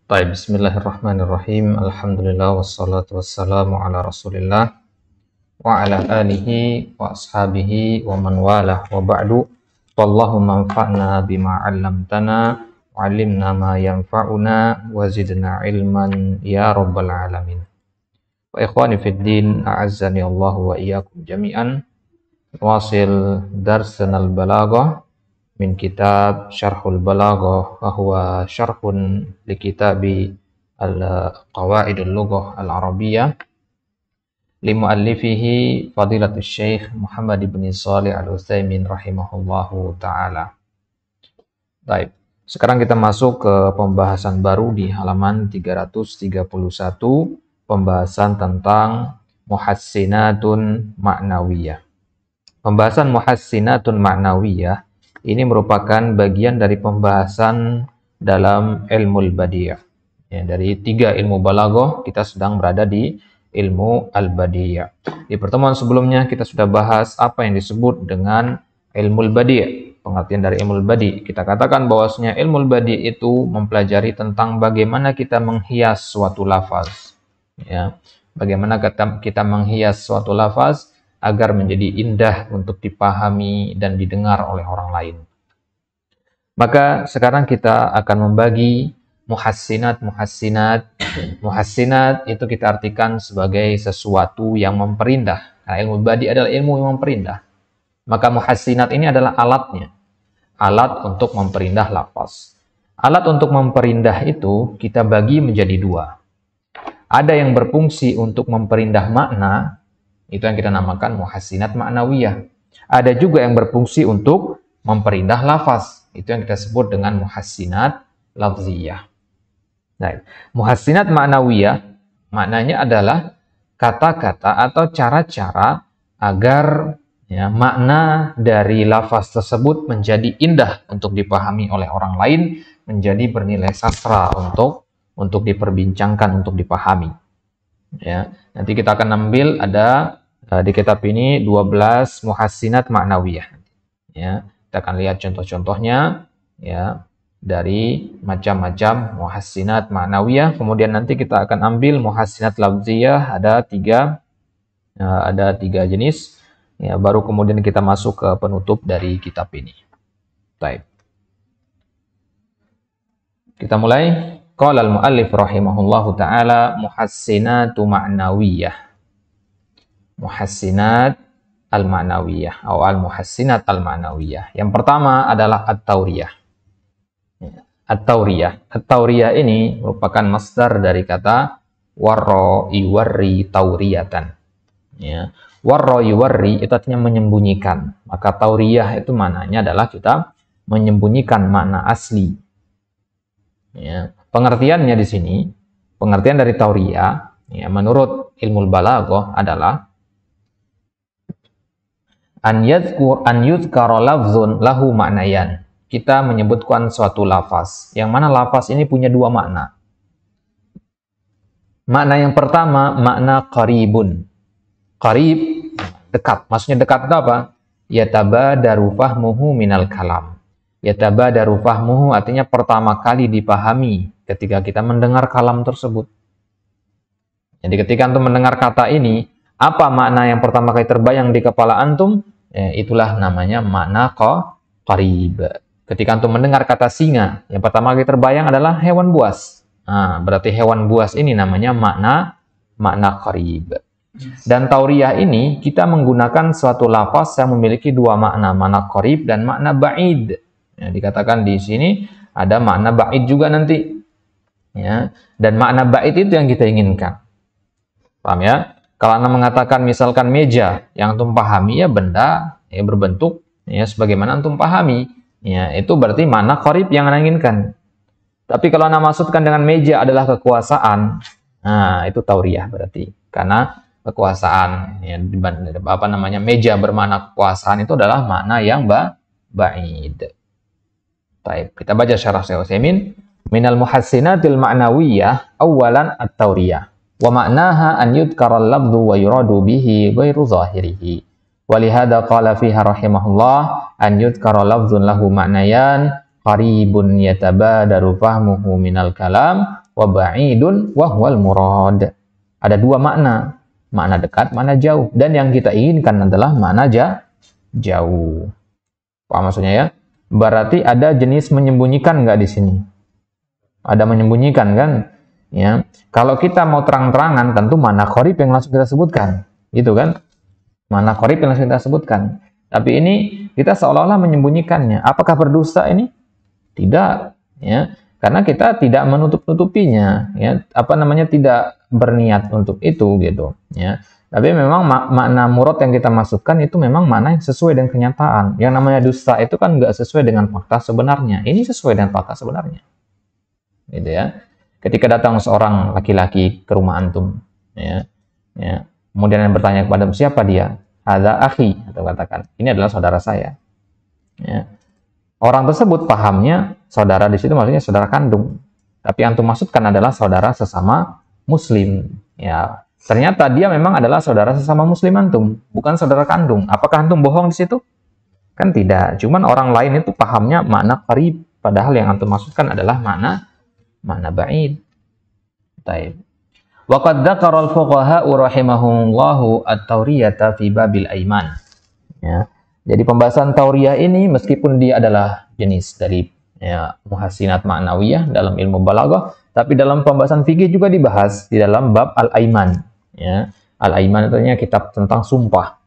Baik, bismillahirrahmanirrahim. Alhamdulillah wassalatu wassalamu ala Rasulillah wa ala alihi wa ashabihi wa man walah wa ba'du. Wallahumma anfa'na bima 'allamtana wa 'allimna ma yanfa'una wa zidna ilman ya rabbal alamin. Wa ikhwani fid din, a'azzani Allah wa iyyakum jami'an. Wasil darsana al-balaghah min kitab Syarhul Balaghah wa huwa syarhun li kitabi Al-Qawaidul Lughah Al-Arabiyyah li muallifihi Fadilatul Syekh Muhammad ibn Shalih Al-Utsaimin rahimahullahu taala. Baik, sekarang kita masuk ke pembahasan baru di halaman 331, pembahasan tentang muhassinatun ma'nawiyah. Pembahasan muhassinatun ma'nawiyah ini merupakan bagian dari pembahasan dalam ilmu al-badi'. Ya, dari 3 ilmu balaghah, kita sedang berada di ilmu al-badi'. Di pertemuan sebelumnya kita sudah bahas apa yang disebut dengan ilmu al-badi'. Pengertian dari ilmu al-badi'. Kita katakan bahwasanya ilmu al-badi' itu mempelajari tentang bagaimana kita menghias suatu lafaz. Ya, bagaimana kita menghias suatu lafaz agar menjadi indah untuk dipahami dan didengar oleh orang lain. Maka sekarang kita akan membagi muhassinat. Muhassinat itu kita artikan sebagai sesuatu yang memperindah. Nah, ilmu badi adalah ilmu yang memperindah. Maka muhassinat ini adalah alatnya. Alat untuk memperindah lafaz. Alat untuk memperindah itu kita bagi menjadi 2. Ada yang berfungsi untuk memperindah makna, itu yang kita namakan muhassinat ma'nawiyah. Ada juga yang berfungsi untuk memperindah lafaz. Itu yang kita sebut dengan muhassinat lafziyah. Nah, muhassinat ma'nawiyah maknanya adalah kata-kata atau cara-cara agar makna dari lafaz tersebut menjadi indah untuk dipahami oleh orang lain, menjadi bernilai sastra untuk diperbincangkan, untuk dipahami. Ya, nanti kita akan ambil ada di kitab ini 12 muhassinat ma'nawiyah. Ya, kita akan lihat contoh-contohnya ya dari macam-macam muhassinat ma'nawiyah. Kemudian nanti kita akan ambil muhassinat lafziyah, ada 3 jenis. Ya, baru kemudian kita masuk ke penutup dari kitab ini. Baik. Kita mulai. Qala al-muallif rahimahullahu ta'ala muhassinatu ma'nawiyah. Muhassinat al-ma'nawiyah atau al-muhassinat al-ma'nawiyah. Yang pertama adalah at-tauriyah. At-tauriyah. At-tauriyah ini merupakan masdar dari kata warra yuwarri tauriyatan. Ya. Warra yuwarri itu artinya menyembunyikan. Maka tauriyah itu maknanya adalah kita menyembunyikan makna asli. Ya. Pengertiannya di sini, pengertian dari tauriyah, ya, menurut ilmu balaghah adalah an yuzkara lafzun lahu ma'nayan. Kita menyebutkan suatu lafaz, yang mana lafaz ini punya 2 makna. Makna yang pertama, makna qaribun. Qarib, dekat. Maksudnya dekat itu apa? Yatabadaru fahmuhu minal kalam. Yatabadaru fahmuhu artinya pertama kali dipahami ketika kita mendengar kalam tersebut. Jadi ketika antum mendengar kata ini, apa makna yang pertama kali terbayang di kepala antum? Ya, itulah namanya makna qarib. Ketika antum mendengar kata singa, yang pertama kali terbayang adalah hewan buas. Nah, berarti hewan buas ini namanya makna qarib. Dan tauriyah ini kita menggunakan suatu lafaz yang memiliki 2 makna qarib dan makna ba'id. Ya, dikatakan di sini ada makna ba'id juga nanti. Ya, dan makna ba'id itu yang kita inginkan. Paham ya? Kalau Anda mengatakan misalkan meja, yang antum pahami ya benda ya berbentuk ya sebagaimana antum pahami. Ya, itu berarti makna qarib yang Anda inginkan. Tapi kalau Anda maksudkan dengan meja adalah kekuasaan, nah itu tauriyah berarti. Karena kekuasaan ya, meja bermakna kekuasaan itu adalah makna yang ba'id. Baik, kita baca syarah Syekh Utsaimin. Minal muhassinatil ma'nawiyah awalan at-tauriyah wa ma'naha an yudhkara al-lafdhu wa yuradu bihi ghairu zahirihi wa lihada qala fiha rahimahullah an yudhkara lafdhun lahu ma'nayan qaribun yatabadaru fahmuhu minal kalam wa ba'idun wa huwal murad. Ada dua makna, makna dekat, makna jauh, dan yang kita inginkan adalah makna jauh. Paham maksudnya ya? Berarti ada jenis menyembunyikan nggak di sini? Ada menyembunyikan kan? Ya. Kalau kita mau terang-terangan, tentu makna qarib yang langsung kita sebutkan, gitu kan? Makna qarib yang langsung kita sebutkan. Tapi ini kita seolah-olah menyembunyikannya. Apakah berdosa ini? Tidak, ya. Karena kita tidak menutup-nutupinya, ya. Tidak berniat untuk itu, gitu, ya. Tapi memang makna murad yang kita maksudkan itu memang makna yang sesuai dengan kenyataan. Yang namanya dusta itu kan nggak sesuai dengan fakta sebenarnya. Ini sesuai dengan fakta sebenarnya, gitu ya. Ketika datang seorang laki-laki ke rumah antum, ya, kemudian yang bertanya kepada siapa dia, hadza akhi, atau katakan ini adalah saudara saya. Ya. Orang tersebut pahamnya saudara di situ maksudnya saudara kandung, tapi yang antum maksudkan adalah saudara sesama muslim. Ya, ternyata dia memang adalah saudara sesama muslim antum, bukan saudara kandung. Apakah antum bohong di situ? Kan tidak. Cuman orang lain itu pahamnya makna qarib, padahal yang antum maksudkan adalah makna ba'id. Baik. Wa qad dzakara al-fuqaha rahimahumullahu at-tauriyata fi babil aiman. Ya. Jadi pembahasan tauriyah ini meskipun dia adalah jenis dari muhassinat ma'nawiyah dalam ilmu balaghah, tapi dalam pembahasan fikih juga dibahas di dalam bab al-aiman. Ya. Al-aiman itu kitab tentang sumpah.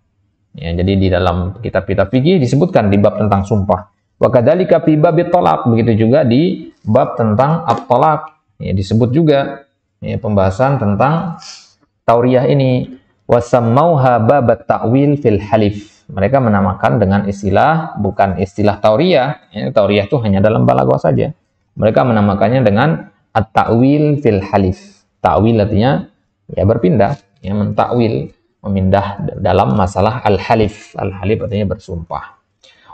Ya, jadi di dalam kitab-kitab fikih disebutkan di bab tentang sumpah. Wa kadzalika fi babit talaq, begitu juga di bab tentang at-talaq, ya, disebut juga pembahasan tentang tauriyah ini. Wasammauha babat ta'wil fil halif. Mereka menamakan dengan istilah, bukan istilah tauriyah. Tauriyah itu hanya dalam balaghah saja. Mereka menamakannya dengan at-ta'wil fil halif. Ta'wil artinya ya berpindah, ya mentakwil, memindah dalam masalah al-halif. Al-halif artinya bersumpah.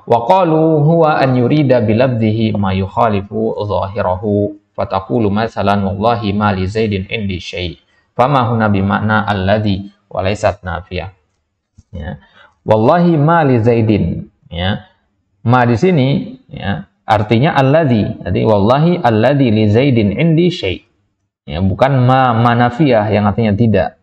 Wa qalu huwa an yurida bilabdhihi ma yukhalifu zahirahu fataqulu masalan wallahi ma li zaidin indi syai' fama huna bimakna alladhi wa laysat nafiyah. Ya. Wallahi ma li zaidin, ya. Ma di sini ya artinya alladhi. Jadi wallahi alladhi li zaidin indi syai'. Ya, bukan ma nafiyah yang artinya tidak.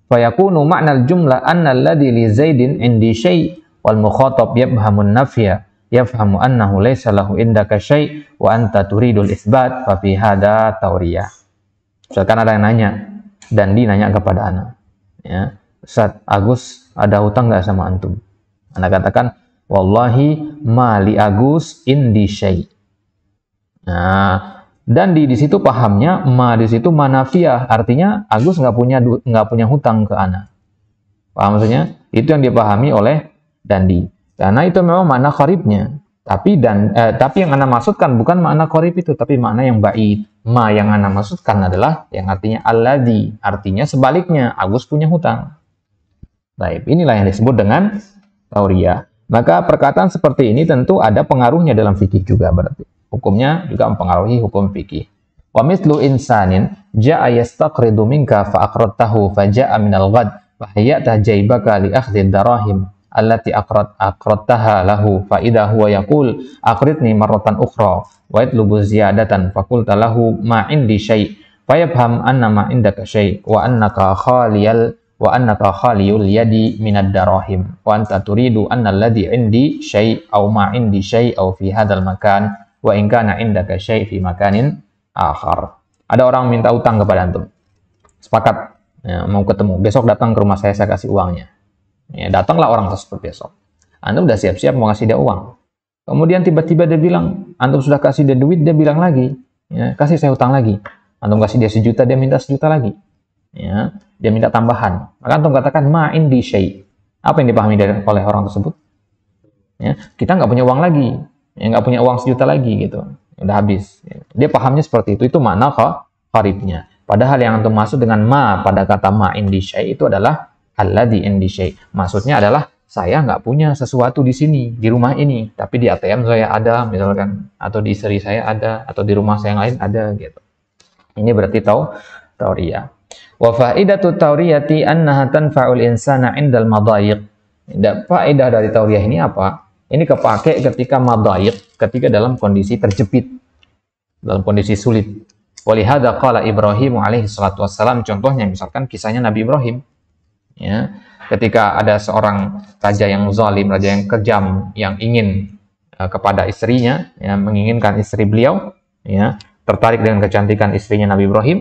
Fa yakunu ma'nal jumlah anna alladhi li zaidin indi syai' wal mukhatab yafhamun nafya yafhamu annahu laysa lahu indaka syai' wa anta turidul isbat fa fi hada tauriyah. Misalkan ada yang nanya dan nanya kepada ana, ya, Ustaz Agus ada hutang nggak sama antum? Ana katakan wallahi mali Agus indi syai'. Nah, dan di situ pahamnya ma di situ manafiyah, artinya Agus nggak punya hutang ke ana. Paham maksudnya? Itu yang dipahami oleh Dandi. Karena itu memang makna qaribnya. Tapi yang ana maksudkan bukan makna qarib itu, tapi makna yang ba'id. Ma yang ana maksudkan adalah yang artinya alladzi, artinya sebaliknya Agus punya hutang. Baik, inilah yang disebut dengan tauriyah. Maka perkataan seperti ini tentu ada pengaruhnya dalam fikih juga berarti. Hukumnya juga mempengaruhi hukum fikih. Wa mithlu insanin ja'a yastaqridu minka fa aqradtahu fa ja'a minal ghad fa hayyata jaybaka li akhdhi darahim allati aqradtaha lahu fa idha huwa yaqul aqridni marratan ukhra wa yatlubu ziyadatan fa qulta lahu ma indi syai' fa yafham anna ma indaka syai' wa annaka khaliyul yadi minad darahim wa anta turidu anna alladhi indi syai' aw ma indi syai' aw fi hadzal makan wa in kana indaka syai' fi makanin akhar. Ada orang minta utang kepada antum. Sepakat ya, mau ketemu. Besok datang ke rumah saya kasih uangnya. Ya, datanglah orang tersebut besok. Antum udah siap-siap mau kasih dia uang. Kemudian tiba-tiba dia bilang, antum sudah kasih dia duit, dia bilang lagi, ya, kasih saya utang lagi. Antum kasih dia 1 juta, dia minta 1 juta lagi. Ya, dia minta tambahan. Maka antum katakan ma indi syai'. Apa yang dipahami oleh orang tersebut? Ya, kita nggak punya uang lagi, ya, nggak punya uang 1 juta lagi gitu, udah habis. Dia pahamnya seperti itu makna qaribnya. Padahal yang antum maksud dengan ma pada kata ma indi syai' itu adalah alladzi indi syai'. Maksudnya adalah saya nggak punya sesuatu di sini, di rumah ini, tapi di ATM saya ada misalkan, atau di istri saya ada, atau di rumah saya yang lain ada gitu. Ini berarti tauriyah. Wa faidatu tauriyati annaha tanfa'ul insana 'indal madhayiq. Faedah dari tauriyah ini apa? Ini kepake ketika madhayiq, ketika dalam kondisi terjepit, dalam kondisi sulit. Walihada qala Ibrahim alaihi salatu wassalam, contohnya misalkan kisahnya Nabi Ibrahim. Ya, ketika ada seorang raja yang zalim, raja yang kejam, yang ingin kepada istrinya, ya, menginginkan istri beliau, ya, tertarik dengan kecantikan istrinya Nabi Ibrahim,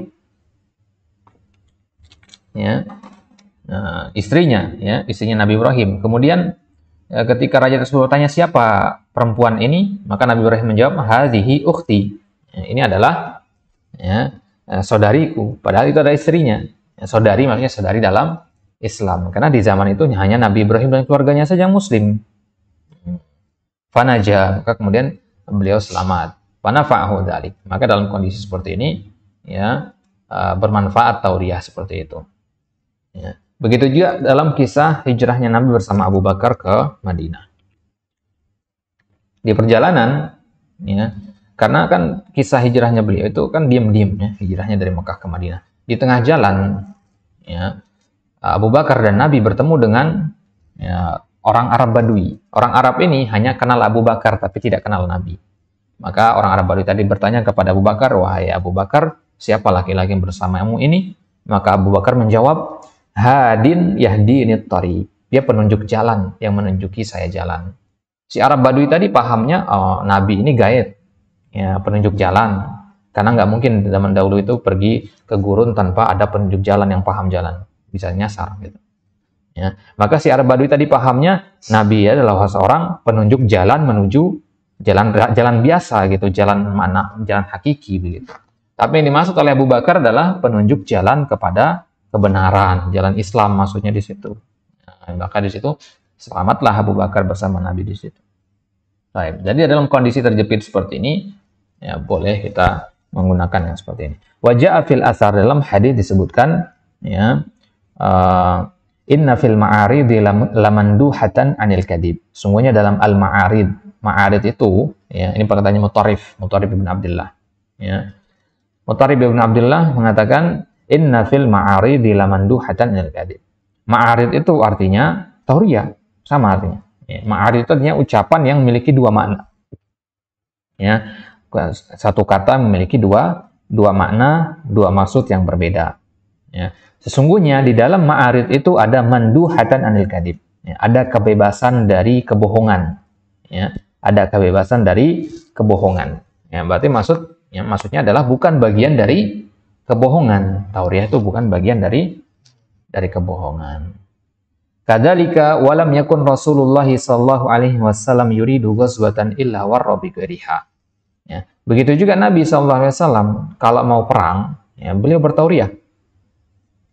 ya, istrinya Nabi Ibrahim. Kemudian ketika raja tersebut bertanya siapa perempuan ini, maka Nabi Ibrahim menjawab, hadhihi ukhti, ya, ini adalah, ya, saudariku. Padahal itu adalah istrinya. Ya, saudari maksudnya saudari dalam Islam, karena di zaman itu hanya Nabi Ibrahim dan keluarganya saja yang Muslim. Fanaja, maka kemudian beliau selamat. Fanafa'ahu dzalik. Maka dalam kondisi seperti ini, ya, bermanfaat tauriyah seperti itu. Ya. Begitu juga dalam kisah hijrahnya Nabi bersama Abu Bakar ke Madinah. Di perjalanan, ya, karena kan kisah hijrahnya beliau itu kan diam-diam, ya, hijrahnya dari Mekah ke Madinah. Di tengah jalan, ya, Abu Bakar dan Nabi bertemu dengan, ya, orang Arab Badui. Orang Arab ini hanya kenal Abu Bakar tapi tidak kenal Nabi. Maka orang Arab Badui tadi bertanya kepada Abu Bakar, wahai Abu Bakar, siapa laki-laki yang bersamamu ini? Maka Abu Bakar menjawab, hadin yahdini thariq. Dia penunjuk jalan yang menunjuki saya jalan. Si Arab Badui tadi pahamnya, oh, Nabi ini gaib, ya, penunjuk jalan. Karena nggak mungkin zaman dahulu itu pergi ke gurun tanpa ada penunjuk jalan yang paham jalan. Bisa nyasar gitu. Ya. Maka si Arab Badui tadi pahamnya Nabi adalah seorang penunjuk jalan menuju jalan biasa gitu, jalan mana, jalan hakiki begitu. Tapi yang dimaksud oleh Abu Bakar adalah penunjuk jalan kepada kebenaran, jalan Islam maksudnya di situ. Nah, maka di situ selamatlah Abu Bakar bersama Nabi di situ. Baik, jadi dalam kondisi terjepit seperti ini, ya, boleh kita menggunakan yang seperti ini. Wajah fil asar, dalam hadis disebutkan, ya, inna fil ma'arid lamanduhatan anil kadib. Sungguhnya dalam ma'arid itu, ya, ini perkataannya Mutarrif bin Abdullah, ya. Mutarrif bin Abdullah mengatakan inna fil ma'arid lamanduhatan anil kadib. Ma'arid itu artinya tauriyah, sama artinya. Ya, ma'arid itu artinya ucapan yang memiliki dua makna. Ya, satu kata memiliki dua makna, dua maksud yang berbeda. Ya. Sesungguhnya di dalam ma'arid itu ada manduhatan anil kadib, ya, ada kebebasan dari kebohongan, ya, ada kebebasan dari kebohongan, ya, berarti maksudnya adalah bukan bagian dari kebohongan. Tauriyah itu bukan bagian dari kebohongan. Kadzalika walam yakun Rasulullah sallallahu alaihi wasallam yuridu ghazwatan illa warra bi ghairiha. Ya, begitu juga Nabi sallallahu alaihi wasallam kalau mau perang, ya, beliau bertauriyah.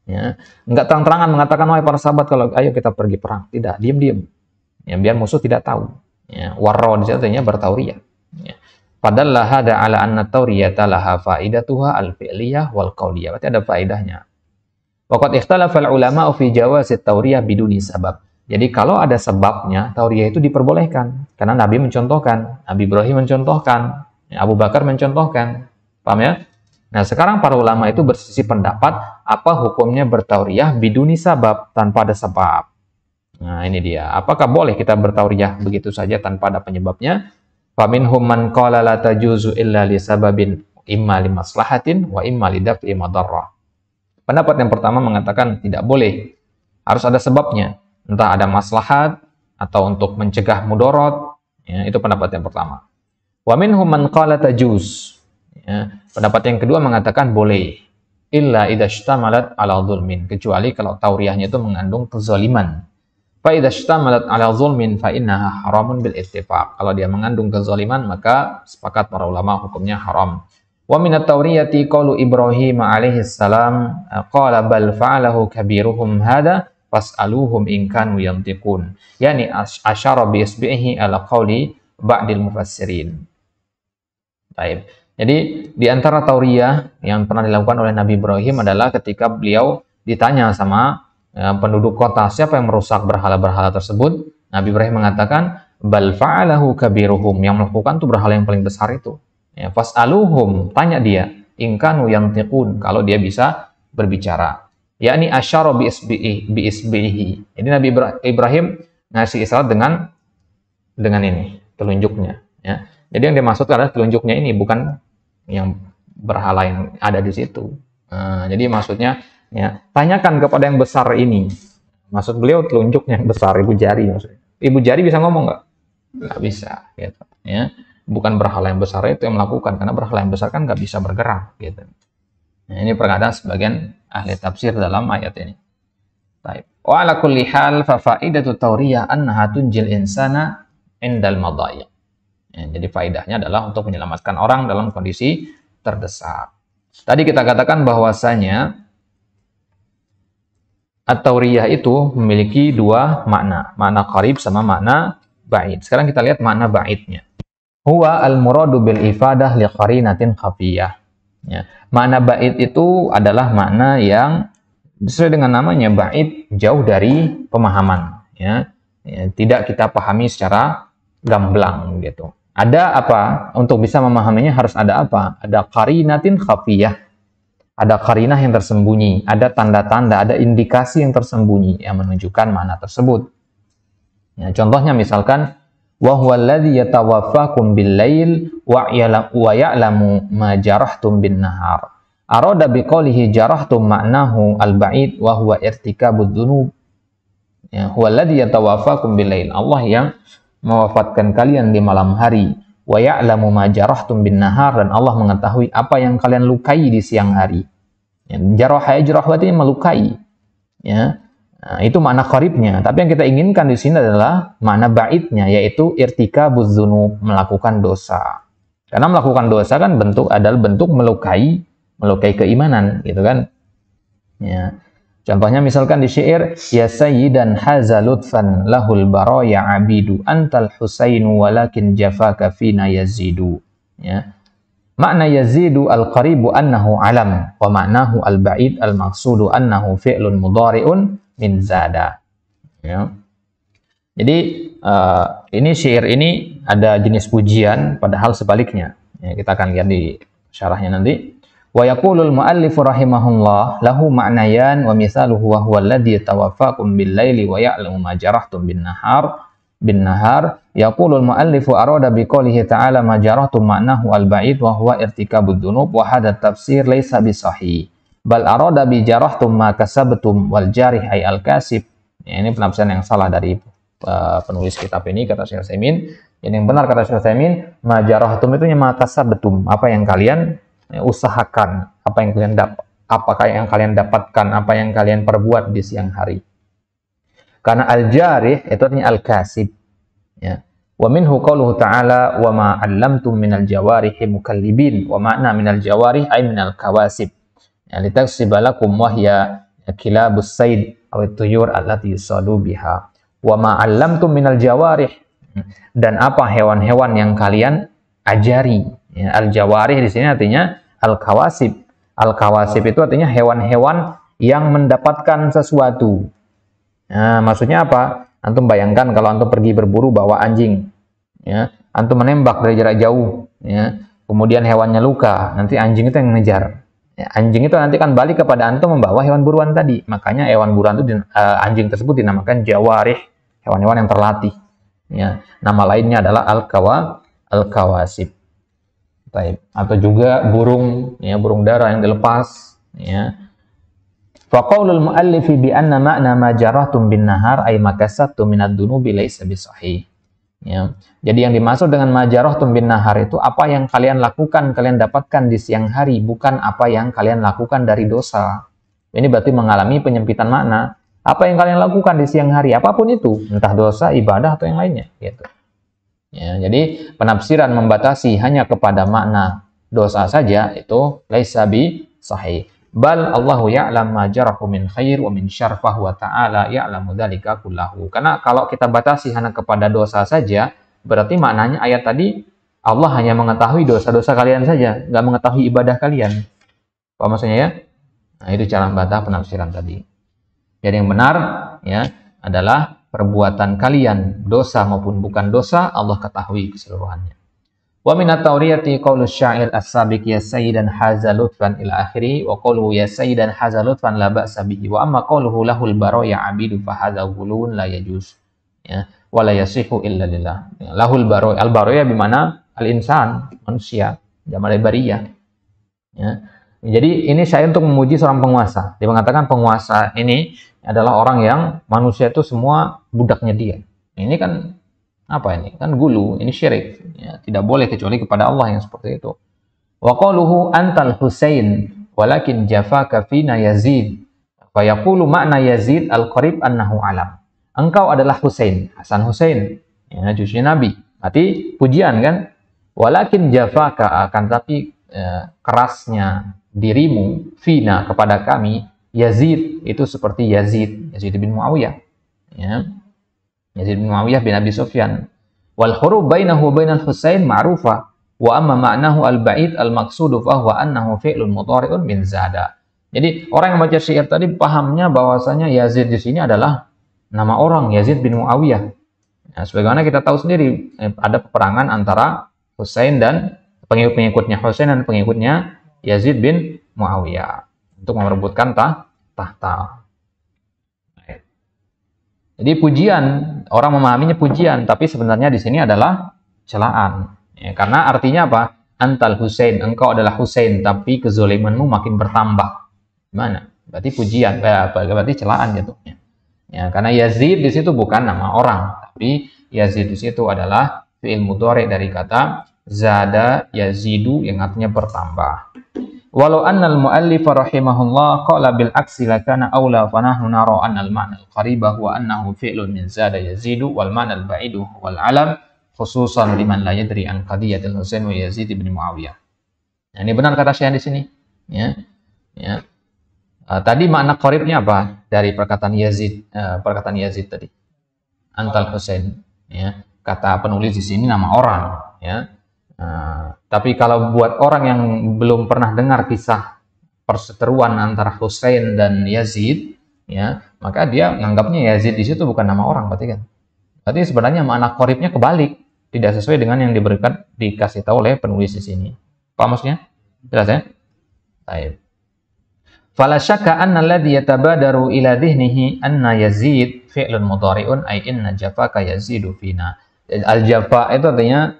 Ya, enggak terang-terangan mengatakan, wahai para sahabat, kalau ayo kita pergi perang. Tidak, diam-diam. Ya, biar musuh tidak tahu. Ya, warra di situ artinya bertauriyah. Ya. Padahal hada ala anna tauriyata laha faidatuha al-fi'liyah wal qauliyah. Berarti ada faedahnya. Waqad ikhtalafa al-ulama fi jawazit tauriyah biduni sabab. Jadi kalau ada sebabnya, tauriyah itu diperbolehkan. Karena Nabi mencontohkan, Nabi Ibrahim mencontohkan, Abu Bakar mencontohkan. Paham ya? Nah, sekarang para ulama itu berselisih pendapat apa hukumnya bertauriyah biduni sabab, tanpa ada sebab. Nah, ini dia. Apakah boleh kita bertauriyah begitu saja tanpa ada penyebabnya? Faminhum man qala la tajuzu illa li sababin imma li maslahatin wa imma li daf'i madarrah. Pendapat yang pertama mengatakan tidak boleh. Harus ada sebabnya. Entah ada maslahat atau untuk mencegah mudarat. Ya, itu pendapat yang pertama. Wa minhum man qala tajuz. Ya, pendapat yang kedua mengatakan boleh, illa idza ishtamalat ala zulmin, kecuali kalau tauriyahnya itu mengandung kezaliman. Fa idza ishtamalat ala zulmin fa innaha haramun bil ittifaq. Kalau dia mengandung kezaliman maka sepakat para ulama hukumnya haram. Wa min at-tauriyati qaulu Ibrahim alaihi salam qala bal fa'alahu kabiruhum hada fas'aluhum in kanu yantiqun. Yani asyara bi isbihi ala qauli ba'dil mufassirin. Baik. Jadi di antara tauriyah yang pernah dilakukan oleh Nabi Ibrahim adalah ketika beliau ditanya sama penduduk kota siapa yang merusak berhala-berhala tersebut. Nabi Ibrahim mengatakan bal fa'alahu kabiruhum, yang melakukan itu berhala yang paling besar itu. Ya, fas'aluhum, tanya dia, in kanu yantiqun, kalau dia bisa berbicara. Yakni asyara bi isbihi. Ini Nabi Ibrahim ngasih isyarat dengan ini, telunjuknya, ya. Jadi yang dimaksud adalah telunjuknya ini, bukan yang berhala yang ada di situ. Jadi maksudnya ya, tanyakan kepada yang besar ini. Maksud beliau telunjuknya yang besar, ibu jari maksudnya. Ibu jari bisa ngomong nggak? Nggak bisa, gitu. Ya, bukan berhala yang besar itu yang melakukan, karena berhala yang besar kan nggak bisa bergerak, gitu. Nah, ini perkataan sebagian ahli tafsir dalam ayat ini. Baik. Wa ala kulli hal fa faidatu tauriyah annaha tunjil insana indal madaya. Ya, jadi faedahnya adalah untuk menyelamatkan orang dalam kondisi terdesak. Tadi kita katakan bahwasanya at-tauriyah itu memiliki dua makna, makna qarib sama makna ba'id. Sekarang kita lihat makna ba'idnya. Huwa al-muradu bil ifadah li qarinatin khafiyah. Ya, makna ba'id itu adalah makna yang sesuai dengan namanya, ba'id, jauh dari pemahaman, ya. Ya, tidak kita pahami secara gamblang gitu. Ada apa? Untuk bisa memahaminya harus ada apa? Ada qarinatin khafiyah. Ada qarinah yang tersembunyi, ada tanda-tanda, ada indikasi yang tersembunyi yang menunjukkan makna tersebut. Ya, contohnya misalkan wa huwa alladzi yatawaffakum bil-lail wa ya'lamu ma jarahtum bin-nahar. Arada biqaulihi jarahtum ma'nahu al-ba'id wa huwa irtikabud dzunub. Ya, huwa alladzi yatawaffakum bil-lail. Allah yang mewafatkan kalian di malam hari. Wa ya'lamu ma jarahtum bin-nahar, dan Allah mengetahui apa yang kalian lukai di siang hari. Ya, jarah itu melukai. Ya. Nah, itu makna qaribnya. Tapi yang kita inginkan di sini adalah makna ba'idnya, yaitu irtikabuz dzunub, melakukan dosa. Karena melakukan dosa kan adalah bentuk melukai keimanan, gitu kan. Ya. Contohnya misalkan di syair, ya sayyidan haza lutfan lahul baraya abidu antal husainu walakin jafaka fina yazidu. Ya. Makna yazidu al-qaribu annahu alam, wa maknahu al-ba'id al-maqsudu annahu fi'lun mudhari'un min zada. Ya. Jadi ini syair ini ada jenis pujian, padahal sebaliknya. Ya, kita akan lihat di syarahnya nanti. Wa yaqulul muallifu rahimahullah lahu ma'nayan wa mithaluhu wa huwa alladhi yatawaffakum bil-laili wa ya'lamu ma jarahtum bin-nahar. Yaqulul muallifu arada biqoulihi ta'ala ma jarahtum ma'nahu al-ba'id wa huwa irtikabud dzunub wa hadha tafsir laysa bisahih. Bal arada bi jarahtum ma kasabtum wal jarih ay al-kasib. Ya, ini penafsiran yang salah dari penulis kitab ini, kata Syekh Utsaimin. Yang benar kata Syekh Utsaimin, ma jarahtum itu ma kasabtum, apa yang kalian usahakan, apa yang kalian apakah yang kalian dapatkan, apa yang kalian perbuat di siang hari. Karena al-jarih itu artinya al-kasib. Ya. Wa minhu qauluhu ta'ala wa ma 'allamtum minal jawarihi mukallibin, wa ma'na minal jawarih ay minal kawasib. Ya, litaksiba lakum wa hiya kilabus sayd aw at-tuyur allati yusadu biha. Wa ma 'allamtum minal jawarih, dan apa hewan-hewan yang kalian ajari. Ya, al-jawarih di sini artinya al-kawasib. Al-kawasib itu artinya hewan-hewan yang mendapatkan sesuatu. Nah, maksudnya apa? Antum bayangkan kalau antum pergi berburu bawa anjing, ya, antum menembak dari jarak jauh, ya, kemudian hewannya luka, nanti anjing itu yang ngejar. Ya, anjing itu nanti kan balik kepada antum membawa hewan buruan tadi. Makanya hewan buruan itu anjing tersebut dinamakan jawarih, hewan-hewan yang terlatih. Ya, nama lainnya adalah al-kawasib. Atau juga burung, ya, burung dara yang dilepas, ya. Fa qaulul muallifi bi anna ma'na ma jarahtum bin nahar ay makasabtum minad dunubi laysa bisahih. Ya. Jadi yang dimaksud dengan ma jarahtum bin nahar itu apa yang kalian lakukan, kalian dapatkan di siang hari, bukan apa yang kalian lakukan dari dosa. Ini berarti mengalami penyempitan makna. Apa yang kalian lakukan di siang hari, apapun itu, entah dosa, ibadah atau yang lainnya, gitu. Ya, jadi penafsiran membatasi hanya kepada makna dosa saja itu laisa bi sahih. Bal Allahu ya'lam ma jarahu min khair wa min syarr fa huwa ta'ala ya'lamu dzalika kullahu. Karena kalau kita batasi hanya kepada dosa saja, berarti maknanya ayat tadi Allah hanya mengetahui dosa-dosa kalian saja, nggak mengetahui ibadah kalian. Apa maksudnya ya? Nah, itu cara membantah penafsiran tadi. Jadi yang benar ya adalah perbuatan kalian, dosa maupun bukan dosa, Allah ketahui keseluruhannya. Wa minat tauriyati qaulus syair as-sabiq ya sayyidan haza lutfan ila akhiri wa qauluhu ya sayyidan haza lutfan la ba'sa bihi wa amma qauluhu lahul baraya abidu fa hadza ghulun la yajuz. Ya, wa la yasihu illa lillah. Ya, lahul baraya, al baraya bi mana al insan, manusia, jamal bariyah. Ya. Jadi ini saya untuk memuji seorang penguasa. Dia mengatakan penguasa ini adalah orang yang manusia itu semua budaknya dia. Ini kan apa ini? Kan gulu, ini syirik. Ya, tidak boleh kecuali kepada Allah yang seperti itu. Wa qaluhu antal Husain walakin jafaka fina Yazid. Fa yaqulu makna Yazid al-qarib annahu alam. Engkau adalah Husain, Hasan Husain, ya, cucu Nabi. Berarti pujian kan? Walakin jafaka, akan tapi kerasnya dirimu fina kepada kami Yazid, itu seperti Yazid bin Muawiyah, ya. Yazid bin Muawiyah bin Abi Sufyan. Wal huruf bainahu wa bainal Husain ma'rufah wa amma ma'nahu al-ba'id al-maqsudu fa huwa annahu fi'lun mudhari'un min zada. Jadi orang yang baca syair tadi pahamnya bahwasanya Yazid di sini adalah nama orang, Yazid bin Muawiyah. Nah, sebagaimana kita tahu sendiri ada peperangan antara Husain dan pengikut-pengikutnya Husain dan pengikutnya Yazid bin Muawiyah untuk merebutkan tahta. Jadi pujian, orang memahaminya pujian, tapi sebenarnya di sini adalah celaan. Ya, karena artinya apa? Antal Husain, engkau adalah Husain, tapi kezalimanmu makin bertambah. Gimana? Berarti pujian, berarti celaan jatuhnya. Ya, karena Yazid di situ bukan nama orang, tapi Yazid di situ adalah fi'il mudhari dari kata zada yazidu yang artinya bertambah. Walau annal muallif rahimahullah qala bil aksi lakana aula fa nahnu nara anna al ma'na al qariba huwa annahu fi'lun min zada yazidu wal ma'na al ba'idu wal alam khususan liman la yadri an qadiyatil Husain wa Yazid bin Muawiyah. Nah, ini benar kata Syekh di sini, ya. Ya. Tadi makna qaribnya apa dari perkataan Yazid tadi? Antal Husain, ya. Kata penulis di sini nama orang, ya. Tapi kalau buat orang yang belum pernah dengar kisah perseteruan antara Husain dan Yazid, ya, maka dia menganggapnya Yazid di situ bukan nama orang, berarti kan? Berarti sebenarnya makna qaribnya kebalik, tidak sesuai dengan yang dikasih tahu oleh penulis di sini. Paham maksudnya? Jelas ya? Baik. Fala syakka anna alladhi yatabadaru ila dhihnihi anna Yazid fi'lun mudhari'un ay inna jafaka yazidu fina. Al-jafa itu artinya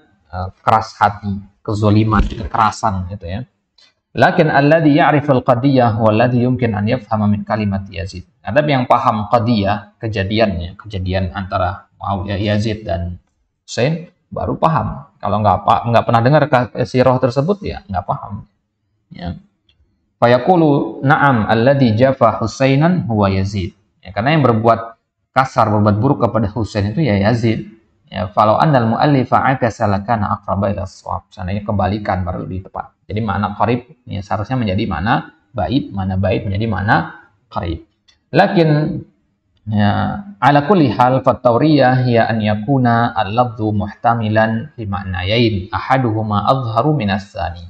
keras hati, kezaliman, kekerasan itu ya. Lakin alladhi ya'rifu al-qadiyah walladhi yumkin an yafhama min kalimat Yazid. Ada yang paham qadiyah, kejadiannya, kejadian antara Yazid dan Husain baru paham. Kalau nggak pernah dengar sirah tersebut ya nggak paham. Ya. Fayaqulu na'am alladhi jafa Husainan huwa Yazid. Ya, karena yang berbuat kasar, berbuat buruk kepada Husain itu ya Yazid. Ya, falau annal mu'allifa akasa lakana aqraba ila shawab. Seandainya kebalikan baru lebih tepat. Jadi makna qarib ya, seharusnya menjadi makna bait menjadi makna qarib. Lakin ya, ala kulli hal fattauriyah hiya an yakuna al-lafdhu muhtamilan li ma'nayain ahaduhuma adharu minas tsani.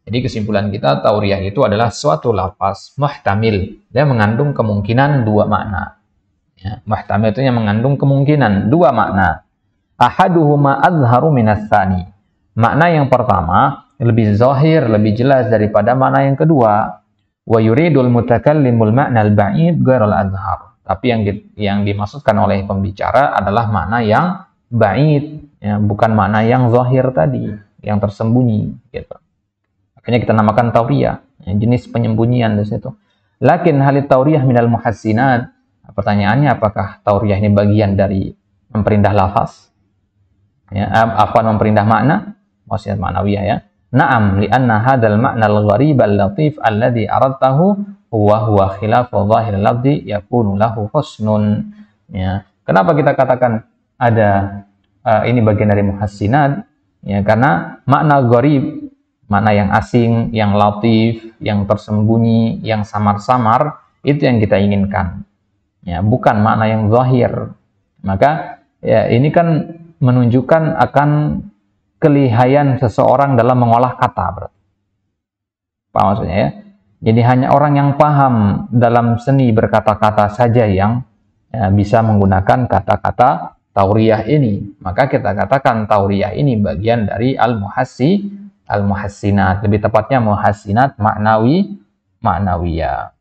Jadi kesimpulan kita tauriyah itu adalah suatu lafaz muhtamil, dia mengandung kemungkinan dua makna. Ya, muhtamil itu yang mengandung kemungkinan dua makna. Ahaduhuma adharu minas tsani. Makna yang pertama lebih zahir, lebih jelas daripada makna yang kedua. Wa yuridul mutakallimul ma'na al-ba'id ghairal adhar. Tapi yang dimaksudkan oleh pembicara adalah makna yang ba'id, ya, bukan makna yang zahir tadi, yang tersembunyi gitu. Makanya kita namakan tauriyah, ya, jenis penyembunyian di situ. Lakin halit tauriyah minal muhassinat. Pertanyaannya apakah tauriyah ini bagian dari memperindah lafaz? Ya, afwan memperindah makna, maksudnya ma'nawiyah ya. Na'am li'anna hadzal ma'na al-gharib al-latif alladhi aradtahu huwa khilafu dhahir al-lafzi yakunu lahu husnun. Ya. Kenapa kita katakan ada ini bagian dari muhassinat? Ya, karena makna gharib, makna yang asing, yang latif, yang tersembunyi, yang samar-samar, itu yang kita inginkan. Ya, bukan makna yang zahir. Maka ya, ini kan menunjukkan akan kelihayan seseorang dalam mengolah kata, berarti. Paham maksudnya ya? Jadi hanya orang yang paham dalam seni berkata-kata saja yang ya, bisa menggunakan kata-kata tauriyah ini. Maka kita katakan tauriyah ini bagian dari al-muhassinat. Lebih tepatnya muhassinat ma'nawiyah.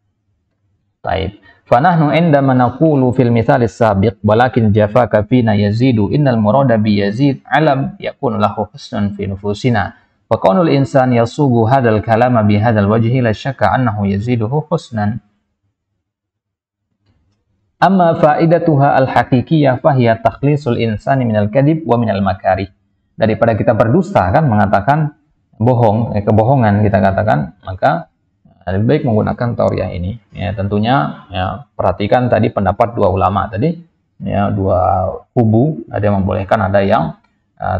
Taib. Fanahnu indama naqulu fil mithalis sabiq walakin jafaka fina yazidu innal murada bi yazid alam yakun lahu husnun fi nufusina Wa qaulul insan yasugu hadzal kalama bi hadzal wajhi la syakka annahu yaziduhu husnan. Amma faidatuha al-haqiqiyah fahiya takhlisul insani minal kadhib wa minal makarih. Daripada kita berdusta kan, mengatakan bohong, kebohongan kita katakan, maka lebih baik menggunakan tauriyah ini. Ya, tentunya ya, perhatikan tadi pendapat dua ulama tadi, ya, dua kubu, ada yang membolehkan, ada yang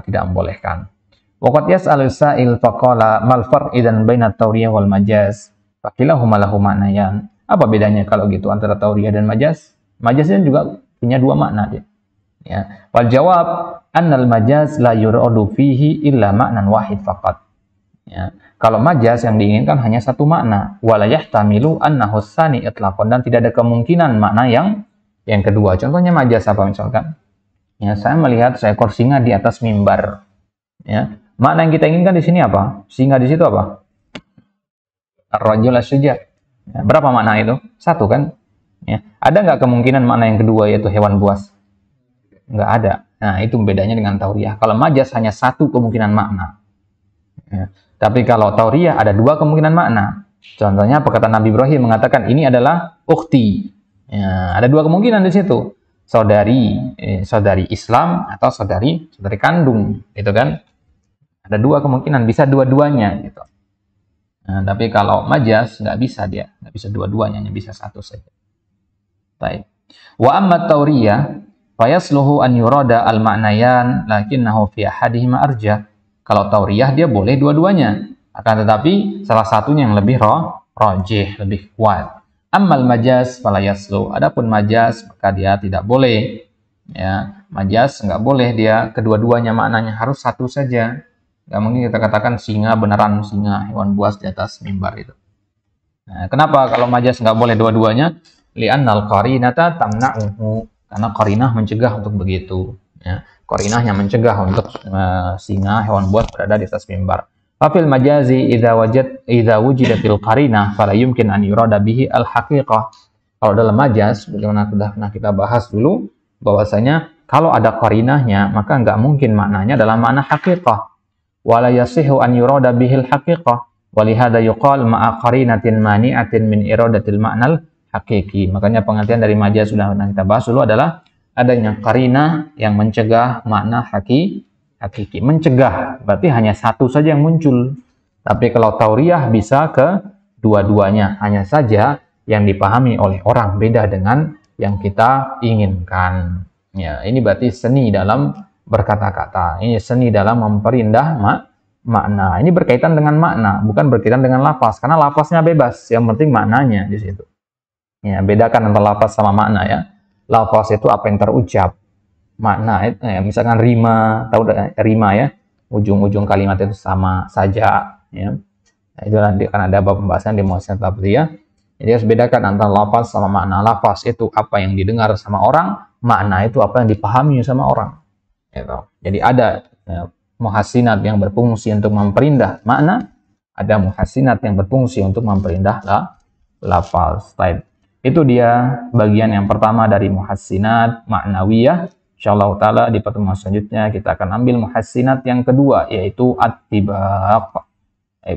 tidak membolehkan. Waqad yas'alu sa'il faqala mal farq idzan baina tauriyah wal majaz? Fakilahuma lahu ma'nayan. Apa bedanya kalau gitu antara tauriyah dan majaz? Majaznya juga punya dua makna dia. Ya. Wal jawab annal majaz la yuradu fihi illa ma'nan wahid faqat. Ya. Kalau majaz yang diinginkan hanya satu makna, wala yahtamilu annahu tsani itlaqan, dan tidak ada kemungkinan makna yang kedua. Contohnya majaz apa misalkan? Ya, saya melihat seekor singa di atas mimbar. Ya. Makna yang kita inginkan di sini apa? Singa di situ apa? Ar-rajul as-suja'. Ya, berapa makna itu? Satu kan? Ya. Ada nggak kemungkinan makna yang kedua yaitu hewan buas? Nggak ada. Nah, itu bedanya dengan tauriyah. Kalau majaz hanya satu kemungkinan makna. Ya. Tapi kalau tauriyah ada dua kemungkinan makna. Contohnya perkataan Nabi Ibrahim mengatakan ini adalah ukhti. Ya, ada dua kemungkinan di situ. Saudari Islam atau saudari kandung, gitu kan? Ada dua kemungkinan, bisa dua-duanya gitu. Nah, tapi kalau majaz nggak bisa dia, nggak bisa dua-duanya, hanya bisa satu saja. Baik. Wa amma tauriyah fayasluhu an yurada al-ma'nayan lakinnahu fi ahadihima arjah. Kalau tauriyah dia boleh dua-duanya, akan tetapi salah satunya yang lebih rajih, lebih kuat. Ammal majaz fala yaslu. Adapun majaz maka dia tidak boleh. Ya, majaz nggak boleh dia kedua-duanya maknanya, harus satu saja. Nggak mungkin kita katakan singa beneran singa, hewan buas di atas mimbar itu. Nah, kenapa kalau majaz nggak boleh dua-duanya? Li'annal qarinata tamna'uhu, karena qarinah mencegah untuk begitu. Ya. Qarinahnya mencegah untuk singa, hewan buas berada di atas mimbar. Fafil majazi idza wujidatil qarinah fala yumkin an yurada bihi al haqiqah. Kalau dalam majaz, bagaimana sudah pernah kita bahas dulu, bahwasanya kalau ada qarinahnya maka nggak mungkin maknanya dalam makna haqiqah. Wala yasihu an yurada bihil haqiqah. Walihada yuqal ma'a qarinatin mani'atin min iradatil ma'nal hakiki. Makanya pengertian dari majaz sudah pernah kita bahas dulu adalah adanya qarinah yang mencegah makna hakiki. Mencegah berarti hanya satu saja yang muncul. Tapi kalau tauriyah bisa ke dua-duanya. Hanya saja yang dipahami oleh orang beda dengan yang kita inginkan. Ya, ini berarti seni dalam berkata-kata. Ini seni dalam memperindah makna. Ini berkaitan dengan makna, bukan berkaitan dengan lafaz. Karena lafaznya bebas, yang penting maknanya di situ. Ya, bedakan antara lafaz sama makna ya. Lafaz itu apa yang terucap. Makna misalkan rima, tahu rima ya. Ujung-ujung kalimat itu sama saja ya. Nah, itu nanti kan ada pembahasan di muassasatul lafziyah. Jadi harus bedakan antara lafaz sama makna. Lafaz itu apa yang didengar sama orang, makna itu apa yang dipahami sama orang. Gitu. Jadi ada muhassinat yang berfungsi untuk memperindah makna, ada muhassinat yang berfungsi untuk memperindah lafaz. Itu dia bagian yang pertama dari muhassinat maknawiyah. Insyaallah taala di pertemuan selanjutnya kita akan ambil muhassinat yang kedua, yaitu at-tibaq.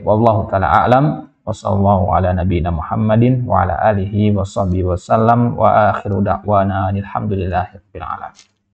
Wallahu taala a'lam wa sallallahu ala nabiyyina Muhammadin wa ala alihi wa sahbihi wasallam wa akhiru da'wana alhamdulillahi rabbil alamin.